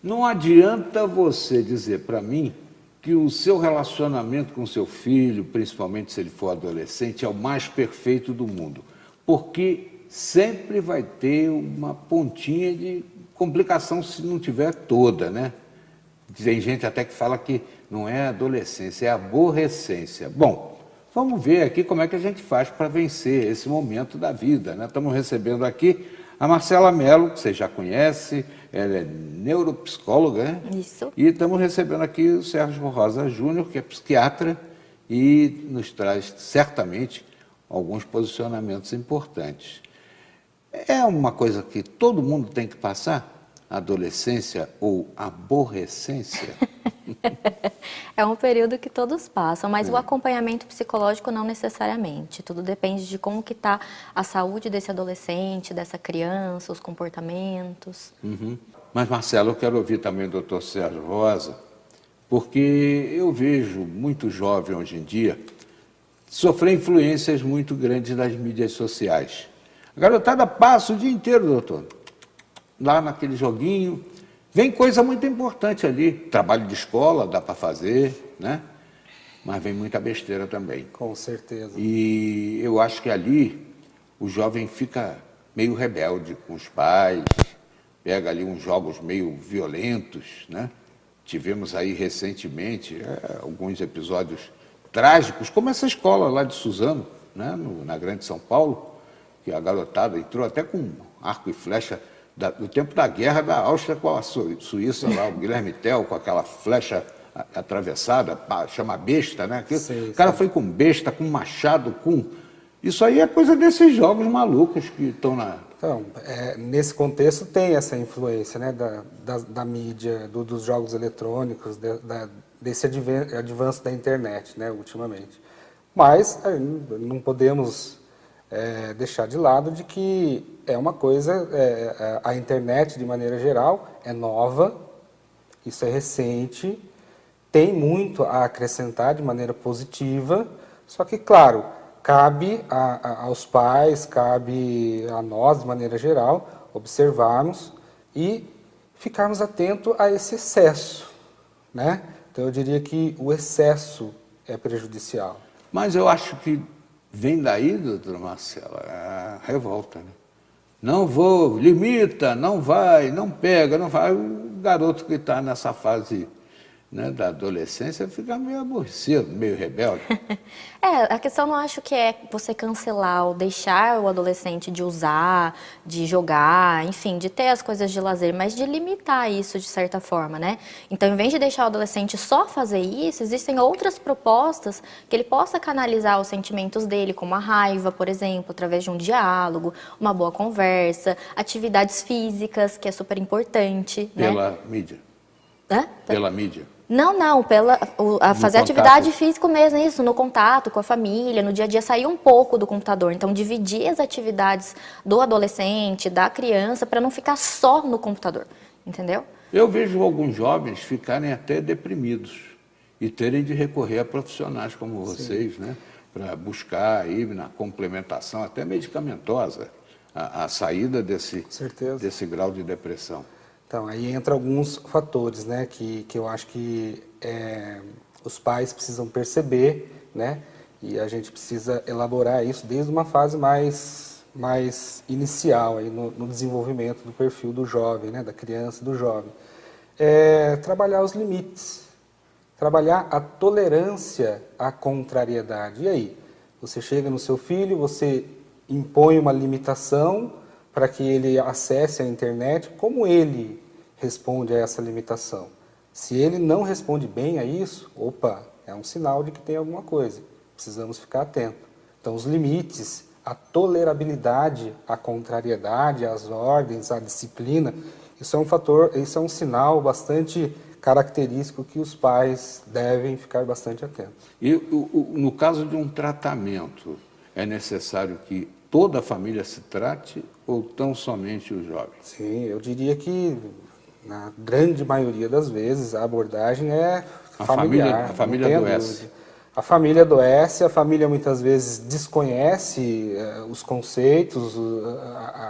Não adianta você dizer para mim que o seu relacionamento com seu filho, principalmente se ele for adolescente, é o mais perfeito do mundo, porque sempre vai ter uma pontinha de complicação se não tiver toda, né? Tem gente até que fala que não é adolescência, é aborrecência. Bom, vamos ver aqui como é que a gente faz para vencer esse momento da vida, né? Estamos recebendo aqui a Marcela Mello, que você já conhece, ela é neuropsicóloga, né? Isso. E estamos recebendo aqui o Sérgio Rosa Júnior, que é psiquiatra e nos traz certamente alguns posicionamentos importantes. É uma coisa que todo mundo tem que passar? Adolescência ou aborrecência? É um período que todos passam, mas o acompanhamento psicológico não necessariamente. Tudo depende de como que está a saúde desse adolescente, dessa criança, os comportamentos. Uhum. Mas, Marcelo, eu quero ouvir também o doutor Sérgio Rosa, porque eu vejo muito jovem hoje em dia sofrer influências muito grandes das mídias sociais. A garotada passa o dia inteiro, doutor, lá naquele joguinho. Vem coisa muito importante ali, trabalho de escola, dá para fazer, né? Mas vem muita besteira também. Com certeza. E eu acho que ali o jovem fica meio rebelde com os pais, pega ali uns jogos meio violentos, né? Tivemos aí recentemente alguns episódios trágicos, como essa escola lá de Suzano, né? Na Grande São Paulo, que a garotada entrou até com arco e flecha do tempo da guerra da Áustria com a Suíça, lá, o Guilherme Tell, com aquela flecha atravessada, chama besta, né? Sim, o cara sim. foi com besta, com machado, com... Isso aí é coisa desses jogos malucos que estão na... Então, nesse contexto tem essa influência, né, da mídia, dos jogos eletrônicos, desse avanço da internet, né, ultimamente. Mas não podemos deixar de lado de que é uma coisa, a internet de maneira geral é nova, isso é recente, tem muito a acrescentar de maneira positiva, só que, claro, cabe aos pais, cabe a nós, de maneira geral, observarmos e ficarmos atentos a esse excesso, né? Então, eu diria que o excesso é prejudicial. Mas eu acho que vem daí, doutora Marcela, a revolta, né? Não vou, limita, não vai, não pega, não vai. O garoto que está nessa fase, né, da adolescência fica meio aborrecido, meio rebelde. A questão não acho que é você cancelar ou deixar o adolescente de usar, de jogar, enfim, de ter as coisas de lazer, mas de limitar isso de certa forma, né? Então, em vez de deixar o adolescente só fazer isso, existem outras propostas que ele possa canalizar os sentimentos dele, como a raiva, por exemplo, através de um diálogo, uma boa conversa, atividades físicas, que é super importante, né? Pela mídia. Hã? Pela mídia. Não, fazer contato. atividade física mesmo, isso, no contato com a família, no dia a dia, sair um pouco do computador. Então, dividir as atividades do adolescente, da criança, para não ficar só no computador, entendeu? Eu vejo alguns jovens ficarem até deprimidos e terem de recorrer a profissionais como vocês, né, para buscar aí na complementação, até medicamentosa, a saída desse grau de depressão. Então, aí entra alguns fatores, né, que eu acho que os pais precisam perceber, né, e a gente precisa elaborar isso desde uma fase mais inicial aí no desenvolvimento do perfil do jovem, né, da criança e do jovem. Trabalhar os limites, trabalhar a tolerância à contrariedade. E aí? Você chega no seu filho, você impõe uma limitação para que ele acesse a internet, como ele responde a essa limitação? Se ele não responde bem a isso, opa, é um sinal de que tem alguma coisa. Precisamos ficar atentos. Então, os limites, a tolerabilidade, a contrariedade, as ordens, a disciplina, isso é um fator, isso é um sinal bastante característico que os pais devem ficar bastante atentos. E no caso de um tratamento, é necessário que toda a família se trate ou tão somente os jovens? Sim, eu diria que na grande maioria das vezes a abordagem é familiar. A família adoece. A família adoece, a família muitas vezes desconhece os conceitos,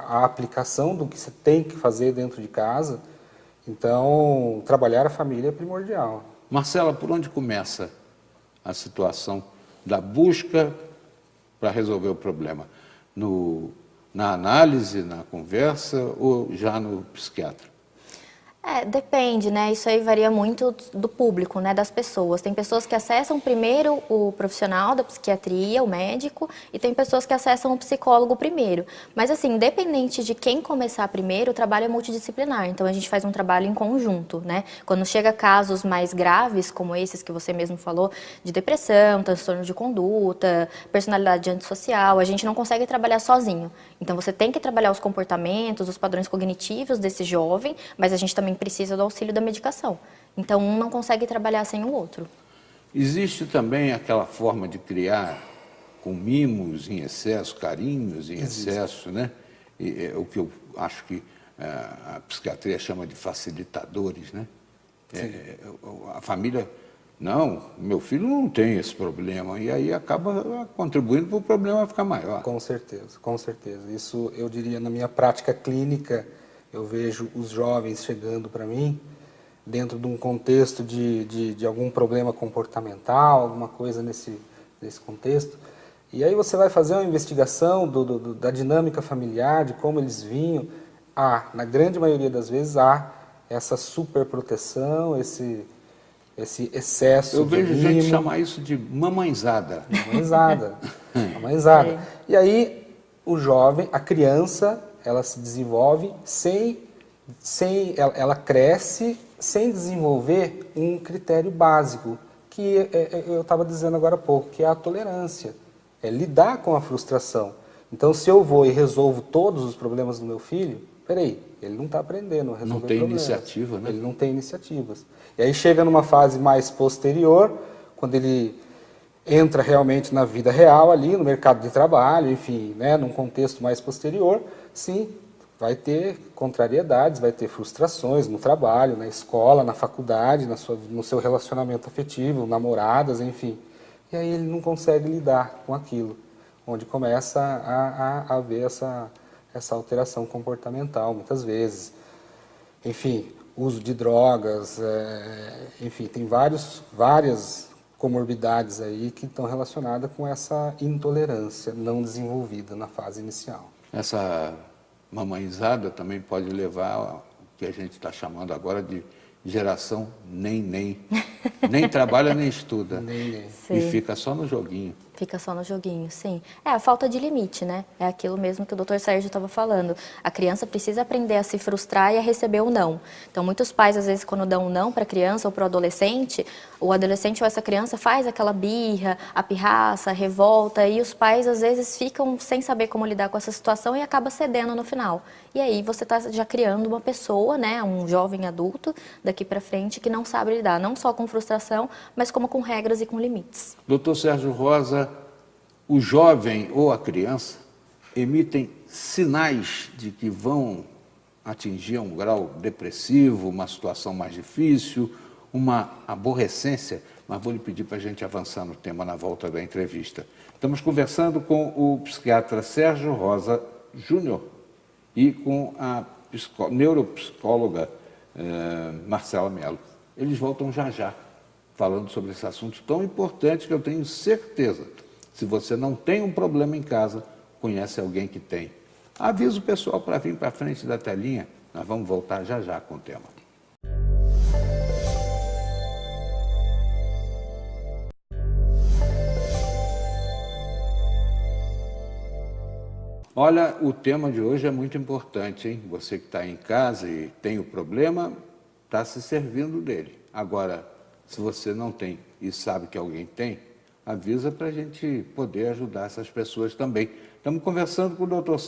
a aplicação do que você tem que fazer dentro de casa. Então, trabalhar a família é primordial. Marcela, por onde começa a situação da busca para resolver o problema? Na análise, na conversa ou já no psiquiatra? Depende, né? Isso aí varia muito do público, né? Das pessoas. Tem pessoas que acessam primeiro o profissional da psiquiatria, o médico, e tem pessoas que acessam o psicólogo primeiro. Mas assim, independente de quem começar primeiro, o trabalho é multidisciplinar. Então a gente faz um trabalho em conjunto, né? Quando chega casos mais graves, como esses que você mesmo falou, de depressão, transtorno de conduta, personalidade antissocial, a gente não consegue trabalhar sozinho. Então você tem que trabalhar os comportamentos, os padrões cognitivos desse jovem, mas a gente também precisa do auxílio da medicação. Então, um não consegue trabalhar sem o outro. Existe também aquela forma de criar com mimos em excesso, carinhos em excesso, né? O que eu acho que a psiquiatria chama de facilitadores, né? A família, não, meu filho não tem esse problema, e aí acaba contribuindo para o problema ficar maior. Com certeza, com certeza. Isso eu diria na minha prática clínica. Eu vejo os jovens chegando para mim dentro de um contexto de algum problema comportamental, alguma coisa nesse contexto. E aí você vai fazer uma investigação da dinâmica familiar, de como eles vinham. Na grande maioria das vezes, há essa superproteção, esse excesso eu vejo de gente chamar isso de mamãezada. Mamãezada. Mamãezada. E aí, o jovem, a criança, ela se desenvolve ela cresce sem desenvolver um critério básico, que eu estava dizendo agora há pouco, que é a tolerância, é lidar com a frustração. Então, se eu vou e resolvo todos os problemas do meu filho, peraí, ele não está aprendendo a resolver não tem problemas. iniciativa, né? Ele não tem iniciativas. E aí chega numa fase mais posterior, quando ele entra realmente na vida real ali, no mercado de trabalho, enfim, né, num contexto mais posterior, sim, vai ter contrariedades, vai ter frustrações no trabalho, na escola, na faculdade, no seu relacionamento afetivo, namoradas, enfim. E aí ele não consegue lidar com aquilo, onde começa a haver essa alteração comportamental, muitas vezes. Enfim, uso de drogas, enfim, tem várias comorbidades aí que estão relacionadas com essa intolerância não desenvolvida na fase inicial. Essa mamãezada também pode levar ao que a gente está chamando agora de geração nem. Nem trabalha nem estuda. Nem. E fica só no joguinho. Fica só no joguinho, sim. É a falta de limite, né? É aquilo mesmo que o Dr. Sérgio estava falando. A criança precisa aprender a se frustrar e a receber o não. Então, muitos pais, às vezes, quando dão um não para a criança ou para o adolescente ou essa criança faz aquela birra, a pirraça, a revolta, e os pais, às vezes, ficam sem saber como lidar com essa situação e acaba cedendo no final. E aí você está já criando uma pessoa, né, um jovem adulto, daqui para frente, que não sabe lidar, não só com frustração, mas como com regras e com limites. Dr. Sérgio Rosa, o jovem ou a criança emitem sinais de que vão atingir um grau depressivo, uma situação mais difícil, uma aborrecência, mas vou lhe pedir para a gente avançar no tema na volta da entrevista. Estamos conversando com o psiquiatra Sérgio Rosa Júnior e com a neuropsicóloga Marcela Mello. Eles voltam já, falando sobre esse assunto tão importante que eu tenho certeza. Se você não tem um problema em casa, conhece alguém que tem. Avisa o pessoal para vir para frente da telinha. Nós vamos voltar já com o tema. Olha, o tema de hoje é muito importante, hein? Você que está em casa e tem o problema, está se servindo dele. Agora, se você não tem e sabe que alguém tem, avisa para a gente poder ajudar essas pessoas também. Estamos conversando com o Dr.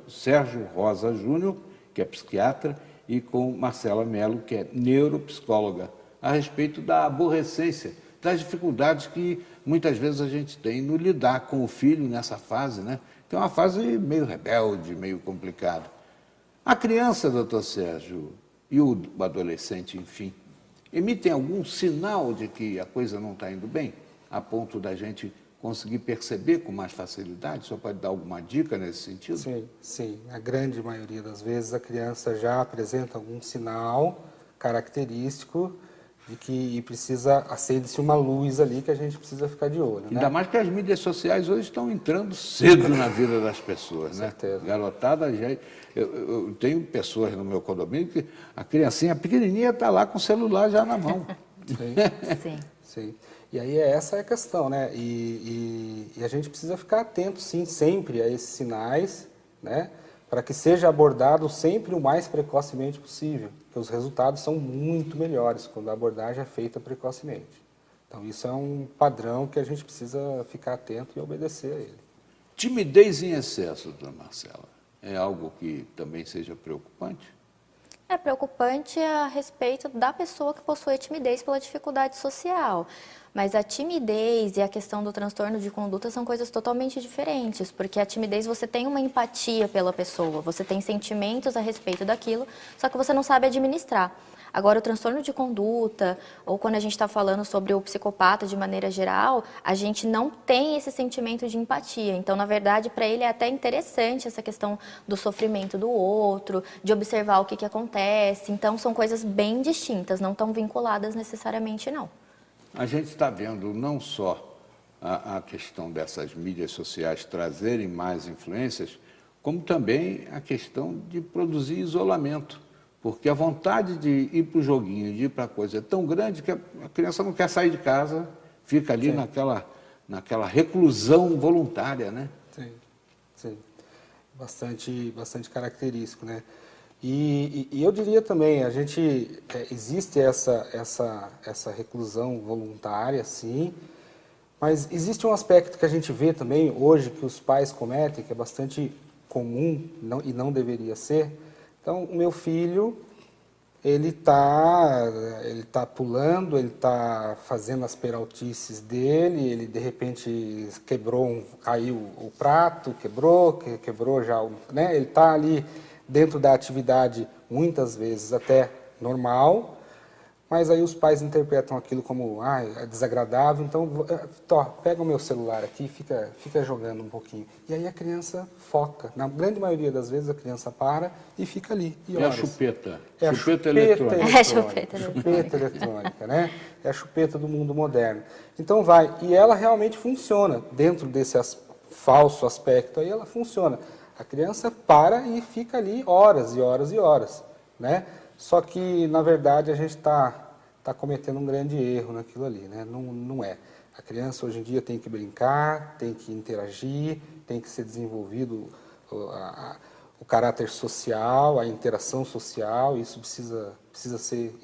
Sérgio Rosa Júnior, que é psiquiatra, e com Marcela Mello, que é neuropsicóloga, a respeito da aborrecência, das dificuldades que muitas vezes a gente tem no lidar com o filho nessa fase, né? Que é uma fase meio rebelde, meio complicada. A criança, doutor Sérgio, e o adolescente, enfim, emitem algum sinal de que a coisa não está indo bem, a ponto da gente conseguir perceber com mais facilidade? O senhor pode dar alguma dica nesse sentido? Sim. A grande maioria das vezes a criança já apresenta algum sinal característico de que precisa acende-se uma luz ali que a gente precisa ficar de olho, né? Ainda mais que as mídias sociais hoje estão entrando cedo na vida das pessoas, né? certeza. Garotada já... Eu tenho pessoas no meu condomínio que a criancinha pequenininha está lá com o celular já na mão. Sim. Sim. Sim. E aí essa é a questão, né? E a gente precisa ficar atento, sim, sempre a esses sinais, né? Para que seja abordado sempre o mais precocemente possível, porque os resultados são muito melhores quando a abordagem é feita precocemente. Então isso é um padrão que a gente precisa ficar atento e obedecer a ele. Timidez em excesso, dona Marcela, é algo que também seja preocupante? É preocupante a respeito da pessoa que possui timidez pela dificuldade social. Mas a timidez e a questão do transtorno de conduta são coisas totalmente diferentes, porque a timidez você tem uma empatia pela pessoa, você tem sentimentos a respeito daquilo, só que você não sabe administrar. Agora, o transtorno de conduta, ou quando a gente está falando sobre o psicopata de maneira geral, a gente não tem esse sentimento de empatia. Então, na verdade, para ele é até interessante essa questão do sofrimento do outro, de observar o que acontece. Então, são coisas bem distintas, não tão vinculadas necessariamente, não. A gente está vendo não só a questão dessas mídias sociais trazerem mais influências, como também a questão de produzir isolamento. Porque a vontade de ir para o joguinho, de ir para a coisa é tão grande que a criança não quer sair de casa, fica ali naquela reclusão voluntária, né? Sim, sim. Bastante característico, né? E eu diria também, existe essa reclusão voluntária, sim, mas existe um aspecto que a gente vê também hoje que os pais cometem, que é bastante comum e não deveria ser. Então, o meu filho, ele tá pulando, ele está fazendo as peraltices dele, ele de repente caiu o prato, quebrou já, né? Ele está ali dentro da atividade, muitas vezes até normal, mas aí os pais interpretam aquilo como, é desagradável, então, pega o meu celular aqui e fica jogando um pouquinho. E aí a criança foca. Na grande maioria das vezes a criança para e fica ali. É a chupeta. É a chupeta eletrônica. É a chupeta eletrônica, né? É a chupeta do mundo moderno. Então vai. E ela realmente funciona. Dentro desse falso aspecto aí, ela funciona. A criança para e fica ali horas e horas e horas, né? Só que, na verdade, a gente está cometendo um grande erro naquilo ali, né? Não é. A criança, hoje em dia, tem que brincar, tem que interagir, tem que ser desenvolvido o caráter social, a interação social, isso precisa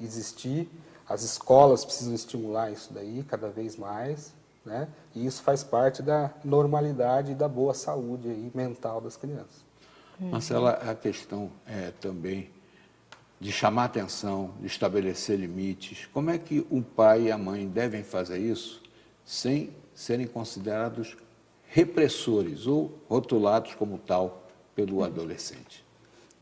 existir. As escolas precisam estimular isso daí cada vez mais, né? E isso faz parte da normalidade e da boa saúde aí, mental das crianças. Marcela, a questão é também de chamar atenção, de estabelecer limites. Como é que o pai e a mãe devem fazer isso sem serem considerados repressores ou rotulados como tal pelo adolescente?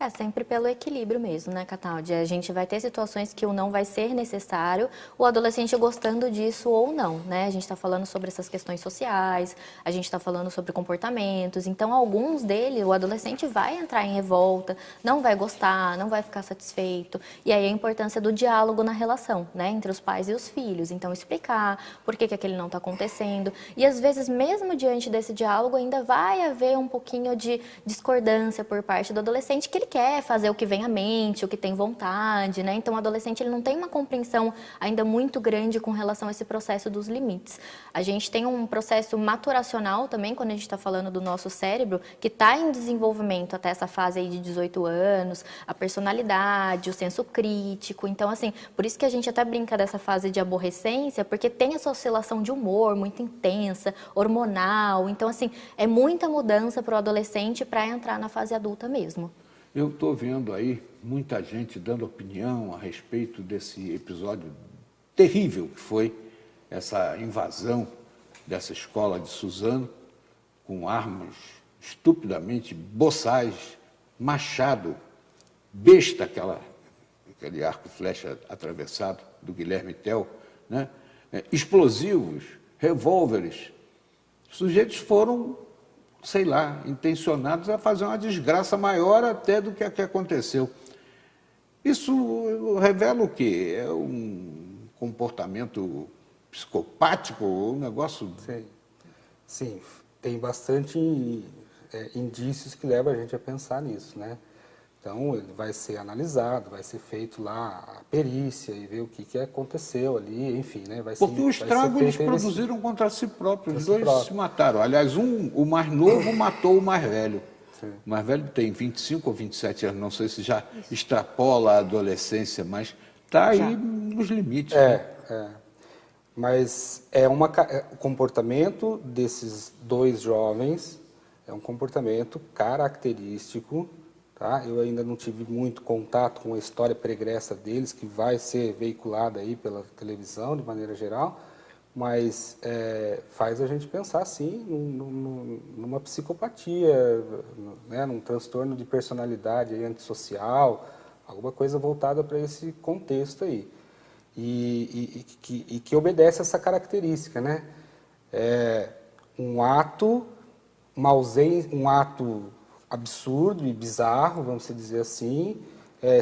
É sempre pelo equilíbrio mesmo, né, Cataldi? A gente vai ter situações que o não vai ser necessário, o adolescente gostando disso ou não, né? A gente está falando sobre essas questões sociais, a gente está falando sobre comportamentos, então alguns dele, o adolescente vai entrar em revolta, não vai gostar, não vai ficar satisfeito, e aí a importância do diálogo na relação, né, entre os pais e os filhos, então explicar por que aquele não está acontecendo, e às vezes mesmo diante desse diálogo ainda vai haver um pouquinho de discordância por parte do adolescente, que ele quer fazer o que vem à mente, o que tem vontade, né? Então, o adolescente ele não tem uma compreensão ainda muito grande com relação a esse processo dos limites. A gente tem um processo maturacional também, quando a gente está falando do nosso cérebro, que está em desenvolvimento até essa fase aí de 18 anos, a personalidade, o senso crítico. Então, assim, por isso que a gente até brinca dessa fase de aborrecência, porque tem essa oscilação de humor muito intensa, hormonal. Então, assim, é muita mudança para o adolescente para entrar na fase adulta mesmo. Eu estou vendo aí muita gente dando opinião a respeito desse episódio terrível que foi essa invasão dessa escola de Suzano, com armas estupidamente boçais, machado, besta, aquele arco e flecha atravessado do Guilherme Tell, né? Explosivos, revólveres. Os sujeitos foram, sei lá, intencionados a fazer uma desgraça maior até do que a que aconteceu. Isso revela o quê? É um comportamento psicopático, um negócio... Sim, sim, tem bastante indícios que levam a gente a pensar nisso, né? Então, ele vai ser analisado, vai ser feito lá a perícia e ver o que aconteceu ali, enfim, né? Porque o estrago eles produziram contra si próprios, os dois se mataram. Aliás, o mais novo matou o mais velho. Sim. O mais velho tem 25 ou 27 anos, não sei se já extrapola a adolescência, mas está aí nos limites. Mas o comportamento desses dois jovens é um comportamento característico, tá? Eu ainda não tive muito contato com a história pregressa deles, que vai ser veiculada aí pela televisão de maneira geral, mas faz a gente pensar, sim, numa psicopatia, né? Num transtorno de personalidade aí, antissocial, alguma coisa voltada para esse contexto aí. E que obedece a essa característica, né? Um ato absurdo e bizarro, vamos dizer assim,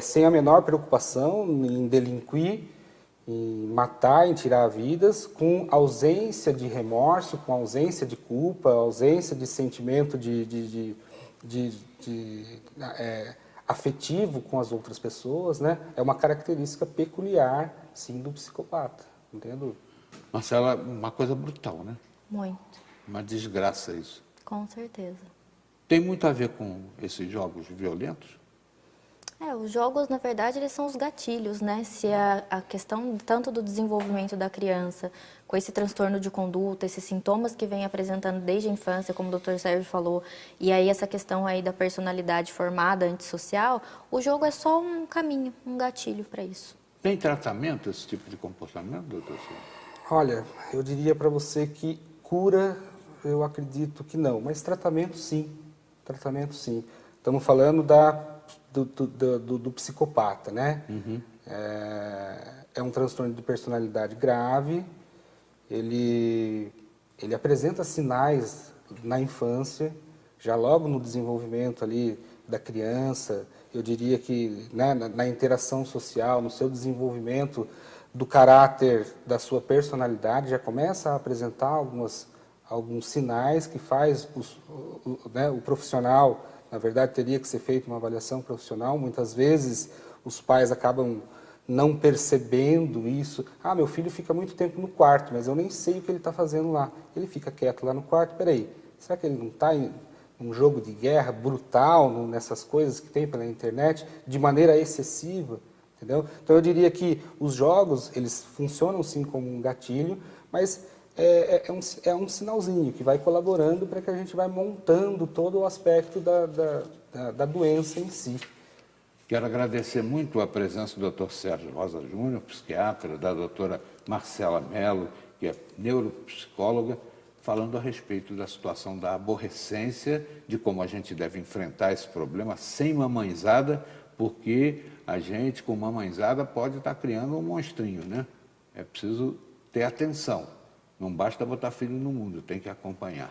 sem a menor preocupação em delinquir, em matar, em tirar vidas, com ausência de remorso, com ausência de culpa, ausência de sentimento afetivo com as outras pessoas, né? É uma característica peculiar, sim, do psicopata, entendeu? Marcela, uma coisa brutal, né? Muito, Uma desgraça isso. com certeza. Tem muito a ver com esses jogos violentos? Os jogos, na verdade, eles são os gatilhos, né? Se a questão tanto do desenvolvimento da criança, com esse transtorno de conduta, esses sintomas que vem apresentando desde a infância, como o Dr. Sérgio falou, e aí essa questão aí da personalidade formada antissocial, o jogo é só um caminho, um gatilho para isso. Tem tratamento esse tipo de comportamento, doutor Sérgio? Olha, eu diria para você que cura, eu acredito que não, mas tratamento sim, tratamento sim. Estamos falando do psicopata, né? Uhum. É um transtorno de personalidade grave, ele apresenta sinais na infância, já logo no desenvolvimento ali da criança, eu diria que, né, na interação social, no seu desenvolvimento do caráter da sua personalidade, já começa a apresentar alguns sinais que faz o profissional, na verdade teria que ser feita uma avaliação profissional, muitas vezes os pais acabam não percebendo isso. Ah, meu filho fica muito tempo no quarto, mas eu nem sei o que ele está fazendo lá. Ele fica quieto lá no quarto, peraí, será que ele não está em um jogo de guerra brutal, nessas coisas que tem pela internet, de maneira excessiva? Entendeu? Então eu diria que os jogos, eles funcionam sim como um gatilho, mas é um sinalzinho que vai colaborando para que a gente vai montando todo o aspecto da doença em si. Quero agradecer muito a presença do Dr. Sérgio Rosa Júnior, psiquiatra, da doutora Marcela Mello, que é neuropsicóloga, falando a respeito da situação da aborrecência, de como a gente deve enfrentar esse problema sem mamãezada, porque a gente, com mamãezada, pode estar criando um monstrinho, né? É preciso ter atenção. Não basta botar filho no mundo, tem que acompanhar.